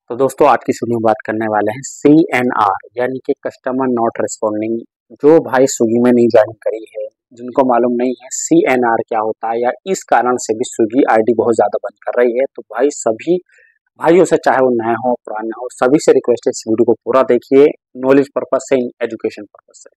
तो दोस्तों आज की वीडियो में बात करने वाले हैं CNR यानी कि कस्टमर नॉट रिस्पॉन्डिंग। जो भाई स्विगी में नहीं ज्वाइन करी है, जिनको मालूम नहीं है CNR क्या होता है या इस कारण से भी स्विगी आईडी बहुत ज्यादा बंद कर रही है, तो भाई सभी भाइयों से, चाहे वो नए हो पुराने हो, सभी से रिक्वेस्ट है इस वीडियो को पूरा देखिए, नॉलेज पर्पज से, एजुकेशन पर्पज से।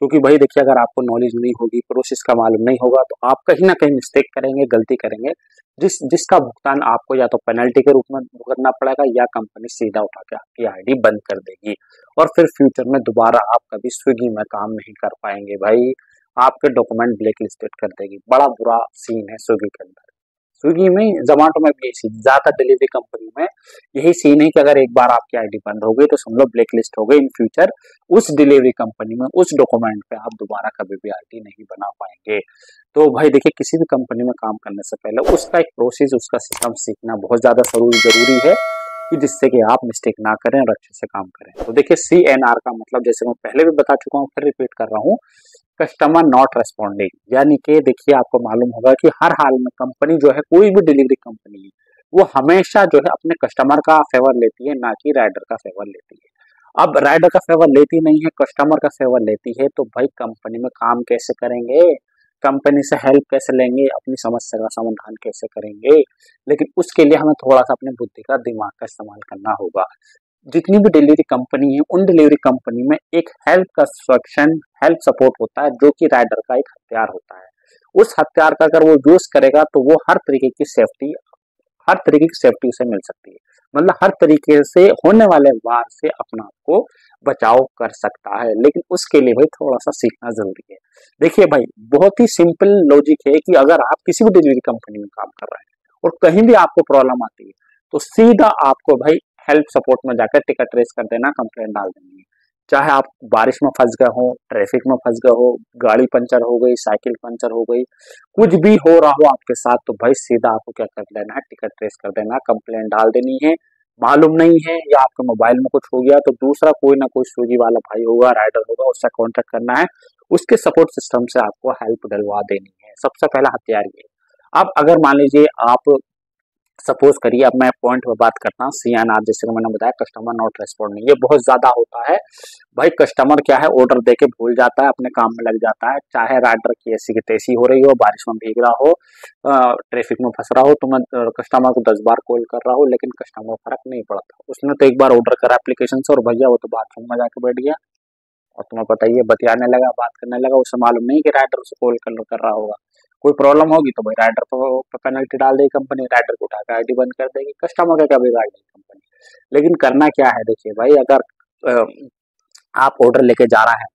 क्योंकि भाई देखिए, अगर आपको नॉलेज नहीं होगी, प्रोसेस का मालूम नहीं होगा, तो आप कहीं ना कहीं मिस्टेक करेंगे, गलती करेंगे, जिसका भुगतान आपको या तो पेनल्टी के रूप में भुगतना पड़ेगा या कंपनी सीधा उठा के आपकी आईडी बंद कर देगी और फिर फ्यूचर में दोबारा आप कभी स्विगी में काम नहीं कर पाएंगे। भाई आपके डॉक्यूमेंट ब्लैक लिस्टेड कर देगी। बड़ा बुरा सीन है स्विगी के अंदर। स्विगी में, जोमेटो में भी यही सीन, ज्यादा डिलीवरी कंपनी में यही सीन है कि अगर एक बार आपकी आईडी बंद हो गई तो समझ लो ब्लैक लिस्ट हो गई। इन फ्यूचर उस डिलीवरी कंपनी में, उस डॉक्यूमेंट पे आप दोबारा कभी भी आईडी नहीं बना पाएंगे। तो भाई देखिए, किसी भी कंपनी में काम करने से पहले उसका एक प्रोसेस, उसका सिस्टम सीखना बहुत ज्यादा जरूरी है कि जिससे कि आप मिस्टेक ना करें और अच्छे से काम करें। तो देखिए, CNR का मतलब जैसे मैं पहले भी बता चुका हूँ, फिर रिपीट कर रहा हूँ, कस्टमर नॉट रेस्पॉन्डिंग। यानी कि देखिए, आपको मालूम होगा कि हर हाल में कंपनी जो है, कोई भी डिलीवरी कंपनी है, वो हमेशा जो है अपने कस्टमर का फेवर लेती है, ना कि राइडर का फेवर लेती है। अब राइडर का फेवर लेती नहीं है, कस्टमर का फेवर लेती है, तो भाई कंपनी में काम कैसे करेंगे, कंपनी से हेल्प कैसे लेंगे, अपनी समस्या का समाधान कैसे करेंगे। लेकिन उसके लिए हमें थोड़ा सा अपनी बुद्धि का, दिमाग का इस्तेमाल करना होगा। जितनी भी डिलीवरी कंपनी है, उन डिलीवरी कंपनी में एक हेल्प का सेक्शन, हेल्प सपोर्ट होता है, जो कि राइडर का एक हथियार होता है। उस हथियार का अगर वो यूज करेगा तो वो हर तरीके की सेफ्टी उसे मिल सकती है। मतलब हर तरीके से होने वाले वार से अपना आप को बचाव कर सकता है। लेकिन उसके लिए भाई थोड़ा सा सीखना जरूरी है। देखिए भाई, बहुत ही सिंपल लॉजिक है कि अगर आप किसी भी डिलीवरी कंपनी में काम कर रहे हैं और कहीं भी आपको प्रॉब्लम आती है, तो सीधा आपको भाई हेल्प सपोर्ट में जाकर टिकट रेस कर देना, कंप्लेंट डाल देनी है। चाहे आप बारिश में फंस गए हो, ट्रैफिक में फंस गए हो, गाड़ी पंचर हो गई, साइकिल पंचर हो गई, कुछ भी हो रहा हो आपके साथ, तो भाई सीधा आपको क्या कर लेना है, टिकट ट्रेस कर देना, कंप्लेंट डाल देनी है। मालूम नहीं है या आपके मोबाइल में कुछ हो गया, तो दूसरा कोई ना कोई स्विगी वाला भाई होगा, राइडर होगा, उससे कांटेक्ट करना है, उसके सपोर्ट सिस्टम से आपको हेल्प डलवा देनी है। सबसे पहला हथियार ये। अब अगर मान लीजिए आप, सपोज करिए, अब मैं पॉइंट पे बात करता हूँ, CNR जैसे कि मैंने बताया, कस्टमर नॉट रेस्पॉन्डिंग, ये बहुत ज्यादा होता है। भाई कस्टमर क्या है, ऑर्डर देके भूल जाता है, अपने काम में लग जाता है, चाहे राइडर की ऐसी की तैसी हो रही हो, बारिश में भीग रहा हो, ट्रैफिक में फंस रहा हो, तो मैं कस्टमर को 10 बार कॉल कर रहा हूँ, लेकिन कस्टमर को फर्क नहीं पड़ता। उसने तो एक बार ऑर्डर करा एप्लीकेशन से और भैया वो तो बाथरूम में जाके बैठ गया और तुम्हें पता ही है, बतियाने लगा, बात करने लगा, उसे मालूम नहीं कि राइडर उसे कॉल कर रहा होगा। कोई प्रॉब्लम होगी तो भाई राइडर पर पेनल्टी डाल देगी कंपनी, राइडर को उठाकर आईडी बंद कर देगी, कस्टमर का क्या बिगाड़ देगी कंपनी। लेकिन करना क्या है, देखिए भाई, अगर आप ऑर्डर लेके जा रहे हैं,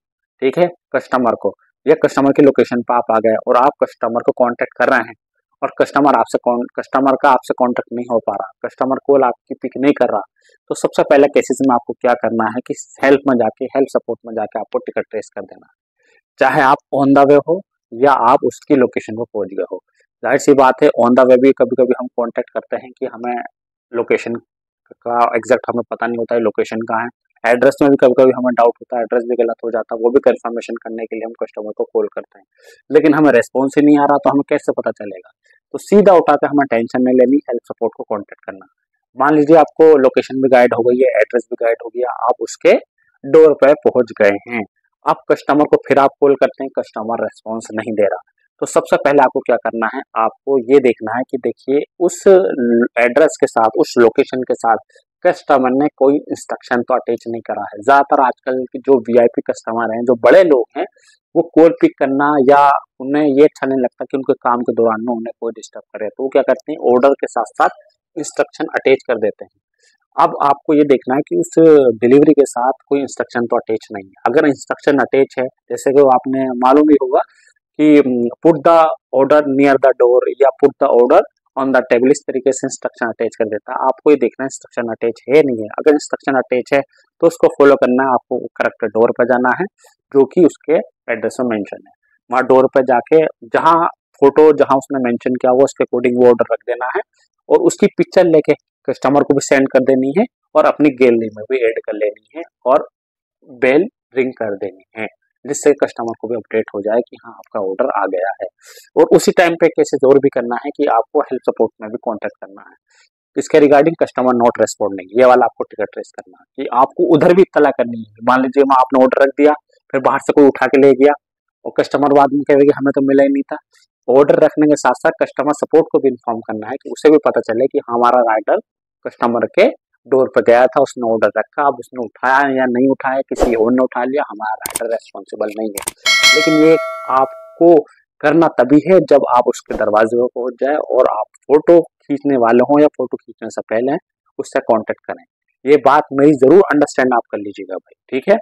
ठीक है, कस्टमर को, या कस्टमर की लोकेशन पर आप आ गए और आप कस्टमर को कांटेक्ट कर रहे हैं और कस्टमर का आपसे कांटेक्ट नहीं हो पा रहा, कस्टमर कॉल आपकी पिक नहीं कर रहा, तो सबसे पहले केसेस में आपको क्या करना है कि हेल्प सपोर्ट में जाके आपको टिकट ट्रेस कर देना है। चाहे आप ऑन द वे हो या आप उसकी लोकेशन पर पहुंच गए हो। जाहिर सी बात है, ऑन द वे भी कभी कभी हम कांटेक्ट करते हैं कि हमें लोकेशन का एग्जैक्ट हमें पता नहीं होता है लोकेशन कहाँ है। एड्रेस में भी कभी कभी हमें डाउट होता है, एड्रेस भी गलत हो जाता है, वो भी कंफर्मेशन करने के लिए हम कस्टमर को कॉल करते हैं, लेकिन हमें रेस्पॉन्स ही नहीं आ रहा, तो हमें कैसे पता चलेगा। तो सीधा उठा के हमें टेंशन नहीं लेनी, हेल्प सपोर्ट को कॉन्टेक्ट करना। मान लीजिए आपको लोकेशन भी गाइड हो गई है, एड्रेस भी गाइड हो गया, आप उसके डोर पे पहुंच गए हैं। अब कस्टमर को फिर आप कॉल करते हैं, कस्टमर रेस्पॉन्स नहीं दे रहा, तो सबसे पहले आपको क्या करना है, आपको ये देखना है कि देखिए उस एड्रेस के साथ, उस लोकेशन के साथ कस्टमर ने कोई इंस्ट्रक्शन तो अटैच नहीं करा है। ज्यादातर आजकल के जो VIP कस्टमर हैं, जो बड़े लोग हैं, वो कॉल पिक करना या उन्हें ये अच्छा नहीं लगता कि उनके काम के दौरान में उन्हें कोई डिस्टर्ब करे, तो वो क्या करते हैं, ऑर्डर के साथ साथ इंस्ट्रक्शन अटैच कर देते हैं। अब आपको ये देखना है कि उस डिलीवरी के साथ कोई इंस्ट्रक्शन तो अटैच नहीं है। अगर इंस्ट्रक्शन अटैच है, जैसे कि आपने मालूम ही होगा कि put the order near the door या put the order on the table, इस तरीके से इंस्ट्रक्शन अटैच कर देता है। आपको ये देखना है इंस्ट्रक्शन अटैच है नहीं है। अगर इंस्ट्रक्शन अटैच है तो उसको फॉलो करना है, आपको करेक्ट डोर पर जाना है जो कि उसके एड्रेस में मेंशन है। वहाँ डोर पर जाके जहाँ फोटो, जहाँ उसने मेंशन किया हुआ, उसके अकॉर्डिंग वो ऑर्डर रख देना है और उसकी पिक्चर लेके कस्टमर को भी सेंड कर देनी है और अपनी गैलरी में भी ऐड कर लेनी है और बेल रिंग कर देनी है, जिससे कस्टमर को भी अपडेट हो जाए कि हाँ आपका ऑर्डर आ गया है। और उसी टाइम पे केसेस और भी करना है कि आपको हेल्प सपोर्ट में भी कांटेक्ट करना है। तो इसके रिगार्डिंग कस्टमर नॉट रेस्पॉन्डिंग, ये वाला आपको टिकट ट्रेस करना है कि आपको उधर भी इत्तला करनी है। मान लीजिए वहाँ आपने ऑर्डर रख दिया, फिर बाहर से कोई उठा के ले गया और कस्टमर बाद में कहेगा कि हमें तो मिला ही नहीं था। ऑर्डर रखने के साथ साथ कस्टमर सपोर्ट को भी इन्फॉर्म करना है कि उसे भी पता चले कि हमारा राइडर कस्टमर के डोर पर गया था, उसने ऑर्डर रखा, अब उसने उठाया या नहीं उठाया, किसी और ने उठा लिया, हमारा राइडर रेस्पॉन्सिबल नहीं है। लेकिन ये आपको करना तभी है जब आप उसके दरवाजे पर पहुंच जाए और आप फोटो खींचने वाले हों या फोटो खींचने से पहले उससे कांटेक्ट करें। ये बात मेरी जरूर अंडरस्टैंड आप कर लीजिएगा भाई, ठीक है।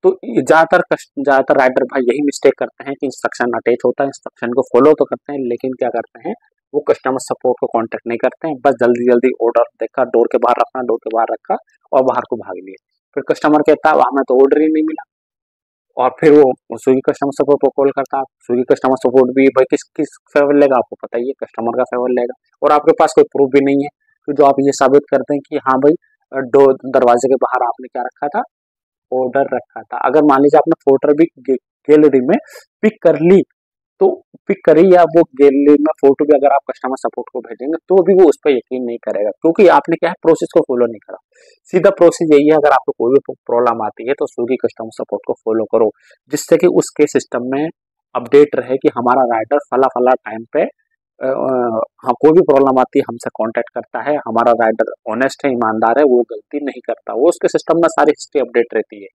तो ज्यादातर राइडर भाई यही मिस्टेक करते हैं कि इंस्ट्रक्शन अटैच होता है, इंस्ट्रक्शन को फॉलो तो करते हैं, लेकिन क्या करते हैं वो कस्टमर सपोर्ट को कांटेक्ट नहीं करते हैं। बस जल्दी जल्दी ऑर्डर देखा, डोर के बाहर रखना, डोर के बाहर रखा और बाहर को भाग लिए। फिर कस्टमर कहता है हमें तो ऑर्डर ही नहीं मिला, और फिर वो स्विगी कस्टमर सपोर्ट को कॉल करता है। स्विगी कस्टमर सपोर्ट भी भाई किस फेवर लेगा, आपको पता ही है, कस्टमर का फेवर लेगा। और आपके पास कोई प्रूफ भी नहीं है तो जो आप ये साबित करते हैं कि हाँ भाई दरवाजे के बाहर आपने क्या रखा था, ऑर्डर रखा था। अगर मान लीजिए आपने फोटो भी गैलरी में पिक कर ली, तो पिक करी या वो गैलरी में फोटो भी अगर आप कस्टमर सपोर्ट को भेजेंगे तो भी वो उस पर यकीन नहीं करेगा, क्योंकि आपने क्या है प्रोसेस को फॉलो नहीं करा। सीधा प्रोसेस यही है, अगर आपको कोई भी प्रॉब्लम आती है तो स्विगी कस्टमर सपोर्ट को फॉलो करो, जिससे कि उसके सिस्टम में अपडेट रहे कि हमारा राइडर फला फला टाइम पे हाँ कोई भी प्रॉब्लम आती है हमसे कांटेक्ट करता है, हमारा राइडर ऑनेस्ट है, ईमानदार है, वो गलती नहीं करता। वो उसके सिस्टम में सारी हिस्ट्री अपडेट रहती है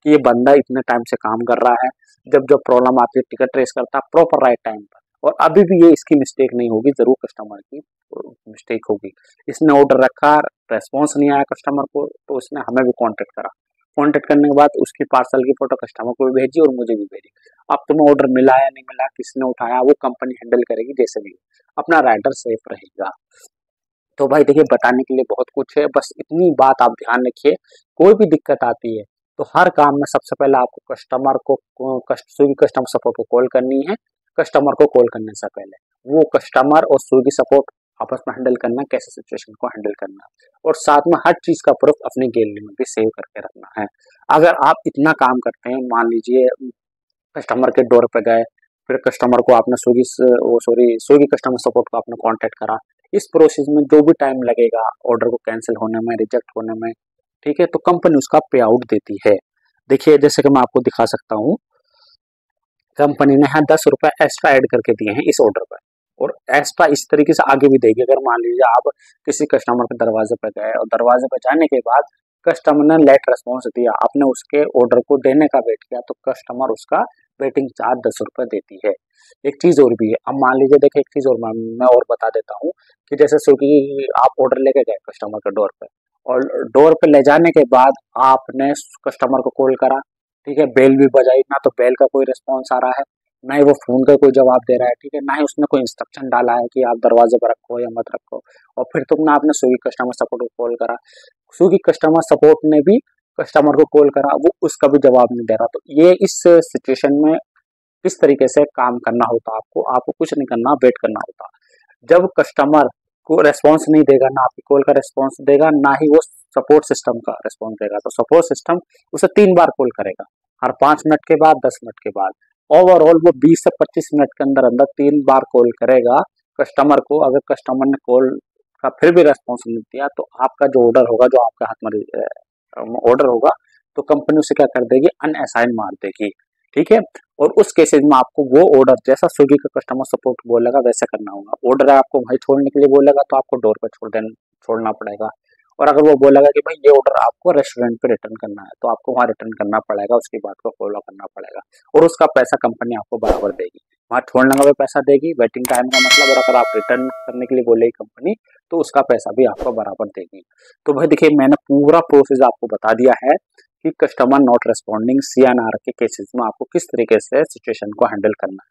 कि ये बंदा इतने टाइम से काम कर रहा है, जब जब प्रॉब्लम आती है टिकट ट्रेस करता है प्रॉपर राइट टाइम पर। और अभी भी ये इसकी मिस्टेक नहीं होगी, जरूर कस्टमर की मिस्टेक होगी। इसने ऑर्डर रखा, रेस्पॉन्स नहीं आया कस्टमर को, तो उसने हमें भी कांटेक्ट करा। कांटेक्ट करने के बाद उसकी पार्सल की फोटो कस्टमर को भी भेजी और मुझे भी भेजी। अब तुम्हें ऑर्डर मिला या नहीं मिला, किसने उठाया, वो कंपनी हैंडल करेगी, जैसे भी अपना राइडर सेफ रहेगा। तो भाई देखिए बताने के लिए बहुत कुछ है, बस इतनी बात आप ध्यान रखिए, कोई भी दिक्कत आती है तो हर काम में सबसे पहले आपको कस्टमर को स्विगी कस्टमर सपोर्ट को कॉल करनी है। कस्टमर को कॉल करने से पहले वो कस्टमर और स्विगी सपोर्ट आपस में हैंडल करना, कैसे सिचुएशन को हैंडल करना, और साथ में हर चीज का प्रूफ अपनी गैलरी में भी सेव करके रखना है। अगर आप इतना काम करते हैं, मान लीजिए कस्टमर के डोर पे गए, फिर कस्टमर को आपने स्विगी कस्टमर सपोर्ट को आपने कांटेक्ट करा, इस प्रोसेस में जो भी टाइम लगेगा ऑर्डर को कैंसिल होने में, रिजेक्ट होने में, ठीक है, तो कंपनी उसका पे आउट देती है। देखिए जैसे कि मैं आपको दिखा सकता हूँ, कंपनी ने यहाँ 10 रुपए एक्स्ट्रा ऐड करके दिए हैं इस ऑर्डर पर, और एक्स्ट्रा इस तरीके से आगे भी देगी। अगर मान लीजिए आप किसी कस्टमर के दरवाजे पर गए और दरवाजे पर जाने के बाद कस्टमर ने लेट रेस्पॉन्स दिया, आपने उसके ऑर्डर को देने का वेट किया, तो कस्टमर उसका वेटिंग चार्ज 10 रुपए देती है। एक चीज और भी है, अब मान लीजिए देखिए एक चीज और मैं और बता देता हूँ कि जैसे स्विगी आप ऑर्डर लेके गए कस्टमर के डोर पे, और डोर पे ले जाने के बाद आपने कस्टमर को कॉल करा, ठीक है, बेल भी बजाई, ना तो बेल का कोई रिस्पॉन्स आ रहा है, ना ही वो फोन का कोई जवाब दे रहा है, ठीक है, ना ही उसने कोई इंस्ट्रक्शन डाला है कि आप दरवाजे पर रखो या मत रखो, और फिर तुमने आपने स्विगी कस्टमर सपोर्ट को कॉल करा, स्विगी कस्टमर सपोर्ट ने भी कस्टमर को कॉल करा, वो उसका भी जवाब नहीं दे रहा। तो ये इस सिचुएशन में किस तरीके से काम करना होता, आपको कुछ नहीं करना, वेट करना होता। जब कस्टमर को रेस्पॉन्स नहीं देगा, ना आपकी कॉल का रेस्पॉन्स देगा, ना ही वो सपोर्ट सिस्टम का रेस्पॉन्स देगा, तो सपोर्ट सिस्टम उसे 3 बार कॉल करेगा, हर 5 मिनट के बाद, 10 मिनट के बाद। ओवरऑल वो 20 से 25 मिनट के अंदर अंदर 3 बार कॉल करेगा कस्टमर को। अगर कस्टमर ने कॉल का फिर भी रेस्पॉन्स नहीं दिया, तो आपका जो ऑर्डर होगा, जो आपके हाथ में ऑर्डर होगा, तो कंपनी उसे क्या कर देगी, अनअसाइन मार देगी, ठीक है। और उस केसेज में आपको वो ऑर्डर जैसा स्विगी का कस्टमर सपोर्ट बोलेगा वैसा करना होगा। ऑर्डर आपको भाई छोड़ने के लिए बोलेगा तो आपको डोर पर छोड़ना पड़ेगा, और अगर वो बोलेगा कि भाई ये ऑर्डर आपको रेस्टोरेंट पे रिटर्न करना है, तो आपको वहाँ रिटर्न करना पड़ेगा, उसकी बात को फॉलो करना पड़ेगा, और उसका पैसा कंपनी आपको बराबर देगी। वहाँ छोड़ने का भी पैसा देगी, वेटिंग टाइम का मतलब, और अगर आप रिटर्न करने के लिए बोलेगी कंपनी, तो उसका पैसा भी आपको बराबर देगी। तो भाई देखिए मैंने पूरा प्रोसेस आपको बता दिया है कि कस्टमर नॉट रेस्पॉन्डिंग CNR के केसेस में आपको किस तरीके से सिचुएशन को हैंडल करना है।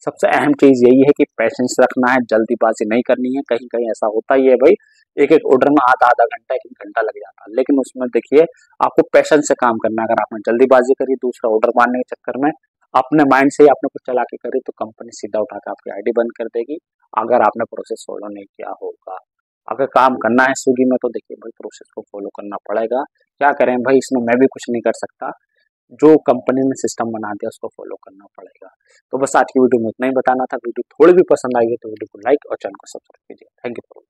सबसे अहम चीज यही है कि पेशेंस रखना है, जल्दीबाजी नहीं करनी है। कहीं कहीं ऐसा होता ही है भाई, एक एक ऑर्डर में आधा आधा घंटा, 1 घंटा लग जाता है, लेकिन उसमें देखिए आपको पेशेंस से काम करना है। अगर आपने जल्दीबाजी करी, दूसरा ऑर्डर मारने के चक्कर में अपने माइंड से ही आपने कुछ चला के करी, तो कंपनी सीधा उठा के आपकी ID बंद कर देगी, अगर आपने प्रोसेस फॉलो नहीं किया होगा। अगर काम करना है स्विगी में, तो देखिए भाई प्रोसेस को फॉलो करना पड़ेगा। क्या करें भाई, इसमें मैं भी कुछ नहीं कर सकता, जो कंपनी ने सिस्टम बना दिया उसको फॉलो करना पड़ेगा। तो बस आज की वीडियो में इतना ही बताना था। वीडियो थोड़ी भी पसंद आई है तो वीडियो को लाइक और चैनल को सब्सक्राइब कीजिए। Thank you.